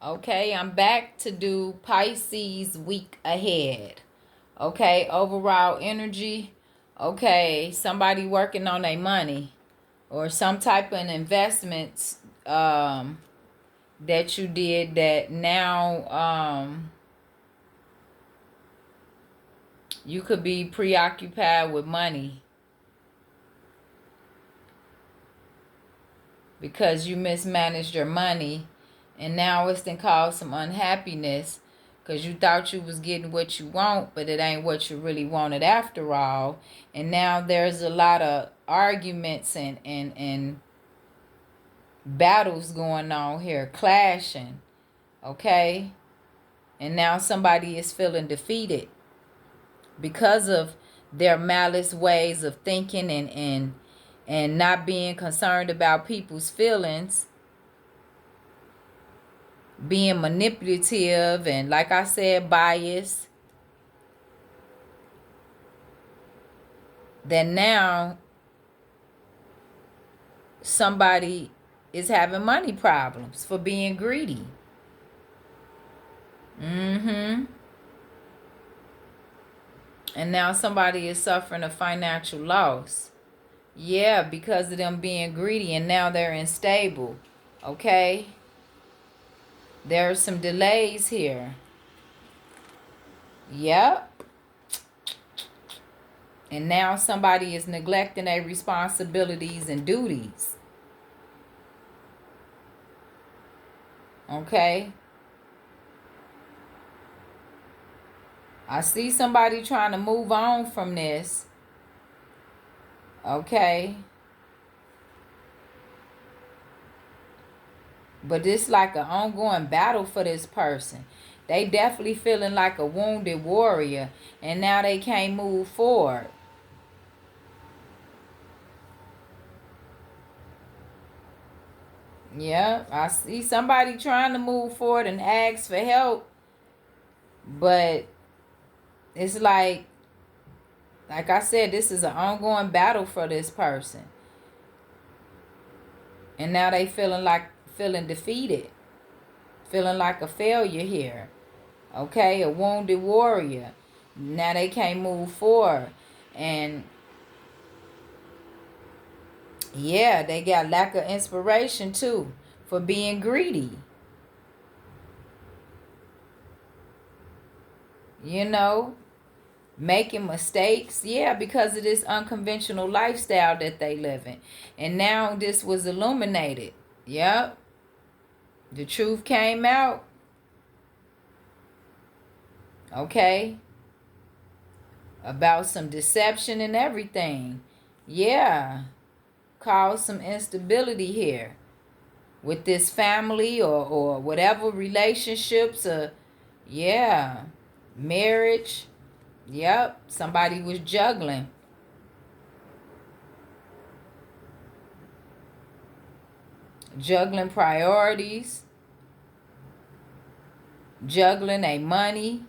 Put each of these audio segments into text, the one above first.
Okay, I'm back to do Pisces week ahead. Okay, overall energy. Okay, somebody working on their money or some type of investments that you did that now you could be preoccupied with money because you mismanaged your money, and now it's then caused some unhappiness because you thought you was getting what you want, but it ain't what you really wanted after all. And now there's a lot of arguments and battles going on here, clashing. Okay, and now somebody is feeling defeated because of their malice ways of thinking and not being concerned about people's feelings, being manipulative, and like I said, biased. That now somebody is having money problems for being greedy. Mm-hmm. And now somebody is suffering a financial loss. Yeah, because of them being greedy, and now they're unstable. Okay? There are some delays here. Yep. And now somebody is neglecting their responsibilities and duties. Okay? I see somebody trying to move on from this. Okay? But it's like an ongoing battle for this person. They definitely feeling like a wounded warrior, and now they can't move forward. Yeah, I see somebody trying to move forward and ask for help, but it's like I said, this is an ongoing battle for this person. And now they feeling defeated, feeling like a failure here. Okay, a wounded warrior. Now they can't move forward. And yeah, they got lack of inspiration too for being greedy. You know, making mistakes. Yeah, because of this unconventional lifestyle that they live in. And now this was illuminated. Yep. The truth came out. Okay. About some deception and everything. Yeah. Caused some instability here with this family or whatever relationships or yeah, marriage. Yep, somebody was juggling priorities, juggling a money.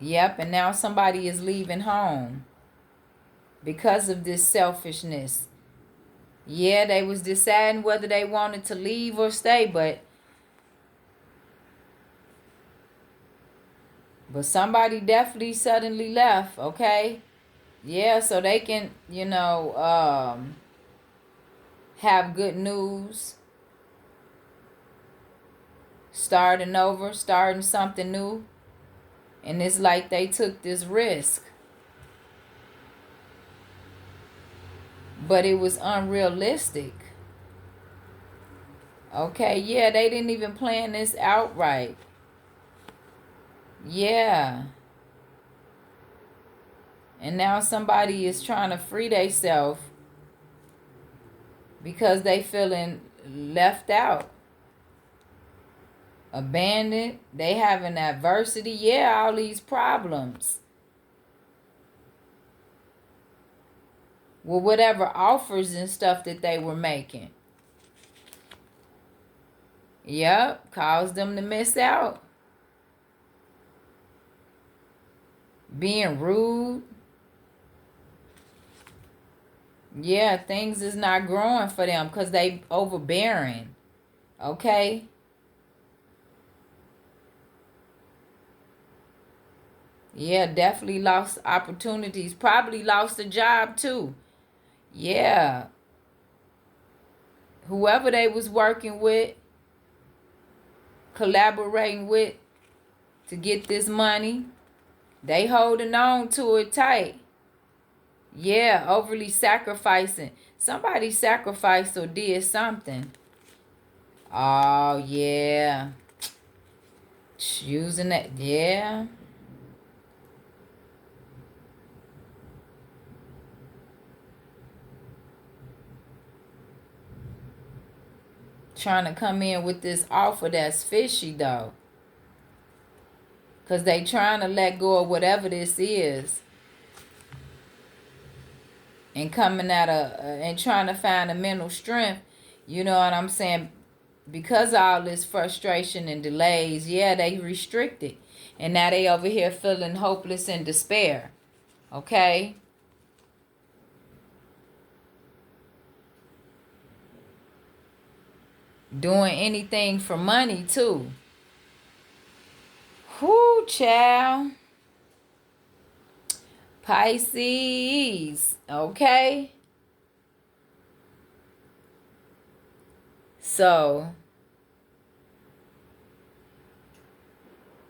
Yep, and now somebody is leaving home because of this selfishness. Yeah, they was deciding whether they wanted to leave or stay, but somebody definitely suddenly left, okay? Yeah, so they can, have good news, starting over, starting something new. And it's like they took this risk. But it was unrealistic. Okay, yeah, they didn't even plan this outright. Yeah. And now somebody is trying to free themselves because they feeling left out, abandoned. They having adversity. Yeah, all these problems with whatever offers and stuff that they were making. Yep, caused them to miss out. Being rude. Yeah, things is not growing for them because they overbearing. Okay? Yeah, definitely lost opportunities. Probably lost a job too. Yeah. Whoever they was working with, collaborating with to get this money, they holding on to it tight. Yeah, overly sacrificing. Somebody sacrificed or did something. Oh, yeah. Using that. Yeah. Trying to come in with this offer that's fishy, though. Because they trying to let go of whatever this is. And coming at and trying to find a mental strength. You know what I'm saying? Because of all this frustration and delays, yeah, they restricted. And now they over here feeling hopeless and despair. Okay? Doing anything for money, too. Whoo, child. Pisces. Okay? So,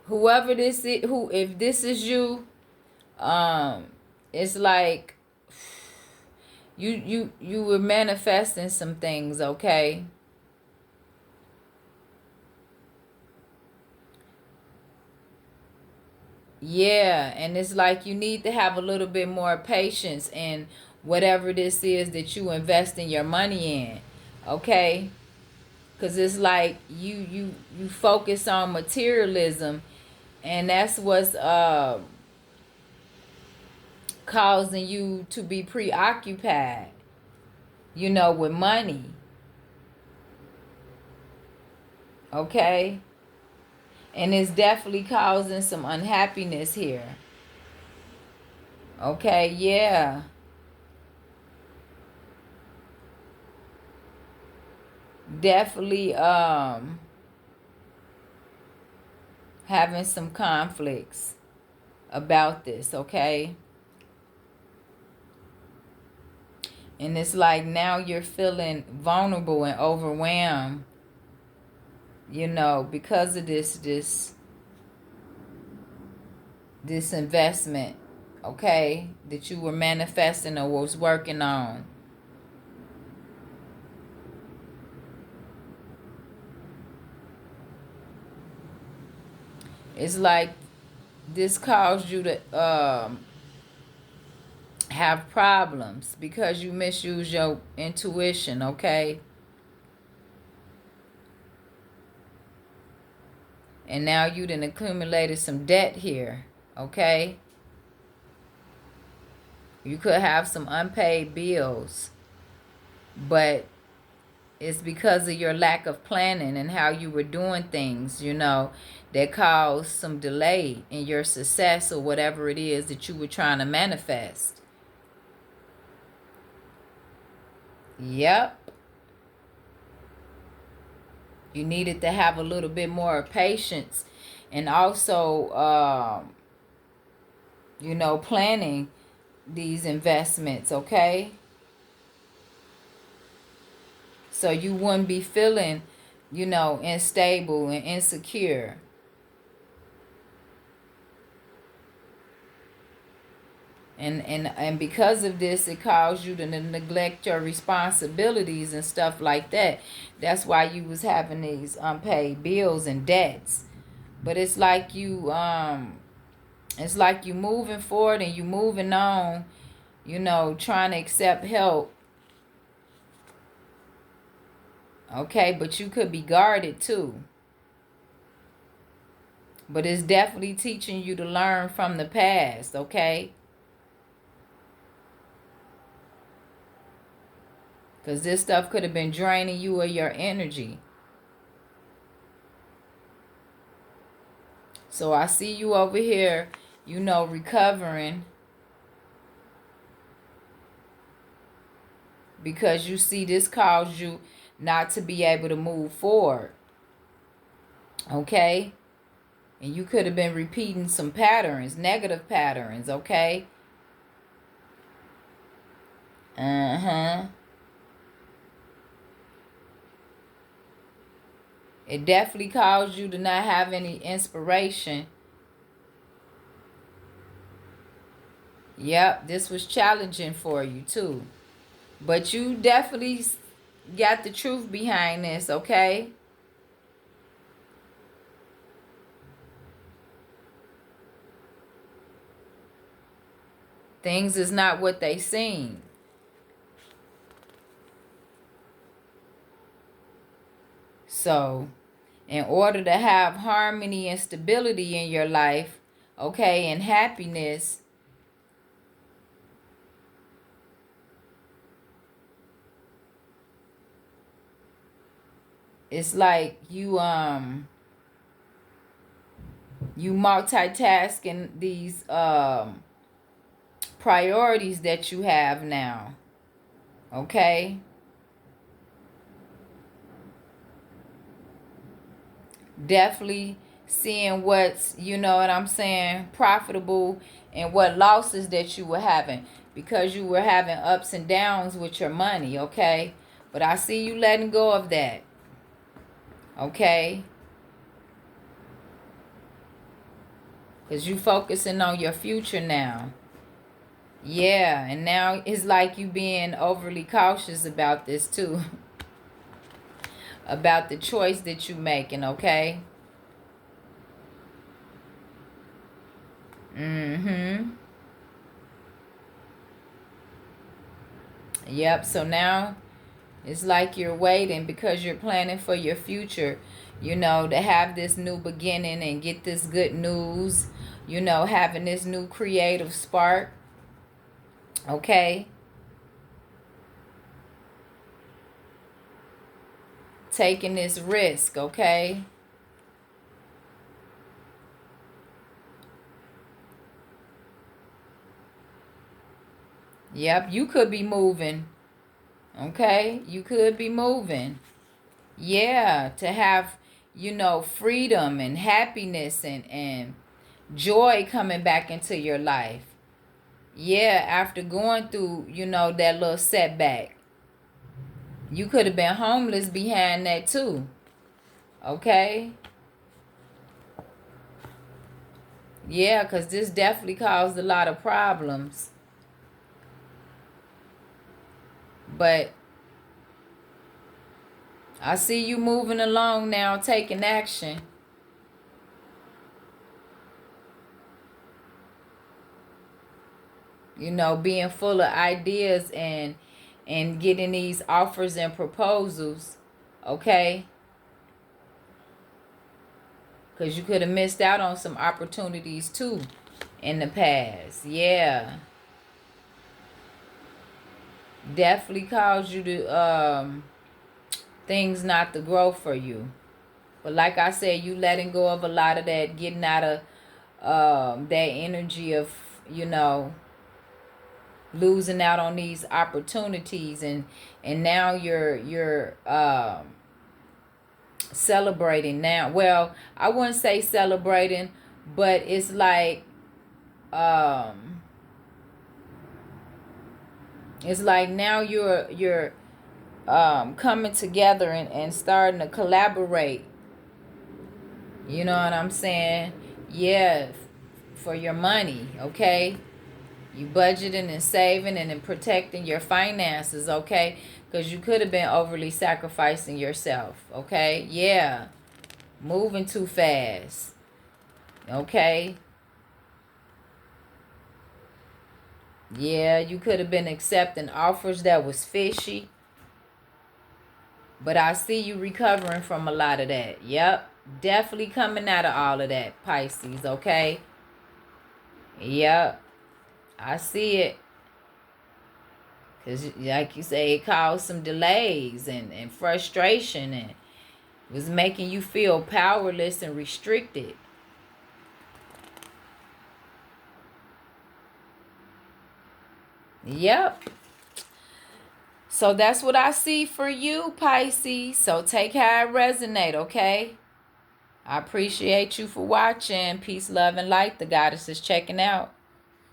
whoever this is, if this is you, um, it's like you were manifesting some things, okay? Yeah, and it's like you need to have a little bit more patience in whatever this is that you investing your money in, okay? Because it's like you focus on materialism, and that's what's causing you to be preoccupied, with money, okay? And it's definitely causing some unhappiness here. Okay, yeah. Definitely having some conflicts about this, okay? And it's like now you're feeling vulnerable and overwhelmed, because of this investment, okay, that you were manifesting or was working on. It's like this caused you to have problems because you misuse your intuition, okay? And now you done accumulated some debt here, okay? You could have some unpaid bills, but it's because of your lack of planning and how you were doing things, that caused some delay in your success or whatever it is that you were trying to manifest. Yep. You needed to have a little bit more patience and also, planning these investments, okay? So you wouldn't be feeling, unstable and insecure. And because of this, it caused you to neglect your responsibilities and stuff like that. That's why you was having these unpaid bills and debts. But it's like you moving forward and you moving on, trying to accept help. Okay, but you could be guarded too. But it's definitely teaching you to learn from the past, okay? Because this stuff could have been draining you of your energy. So I see you over here, recovering. Because you see this caused you, not to be able to move forward. Okay? And you could have been repeating some patterns, negative patterns, okay? Uh-huh. It definitely caused you to not have any inspiration. Yep, this was challenging for you too. But you definitely got the truth behind this, okay? Things is not what they seem. So, in order to have harmony and stability in your life, okay, and happiness, it's like you multitasking these priorities that you have now. Okay? Definitely seeing what's, you know what I'm saying, profitable, and what losses that you were having, because you were having ups and downs with your money, okay? But I see you letting go of that. Okay? Because you focusing on your future now. Yeah, and now it's like you being overly cautious about this too. About the choice that you making, okay? Mm-hmm. Yep, so now it's like you're waiting because you're planning for your future, you know, to have this new beginning and get this good news, you know, having this new creative spark, okay? Taking this risk, okay? Yep, you could be moving, okay? You could be moving. Yeah, to have, you know, freedom and happiness and joy coming back into your life. Yeah, after going through, you know, that little setback. You could have been homeless behind that too. Okay? Yeah, because this definitely caused a lot of problems. But I see you moving along now, taking action. You know, being full of ideas and getting these offers and proposals. Okay? Because you could have missed out on some opportunities too in the past. Yeah. Definitely caused you to things not to grow for you. But like I said, you letting go of a lot of that, getting out of that energy of, you know, losing out on these opportunities, and now you're celebrating now. Well, I wouldn't say celebrating, but it's like um it's like now you're coming together and starting to collaborate. You know what I'm saying? Yeah, for your money, okay? You budgeting and saving and then protecting your finances, okay? Because you could have been overly sacrificing yourself, okay? Yeah, moving too fast, okay? Yeah, you could have been accepting offers that was fishy. But I see you recovering from a lot of that. Yep. Definitely coming out of all of that, Pisces, okay? Yep. I see it. Because, like you say, it caused some delays and frustration and was making you feel powerless and restricted. Yep. So that's what I see for you, Pisces. So take how it resonate, okay? I appreciate you for watching. Peace, love, and light. The goddess is checking out.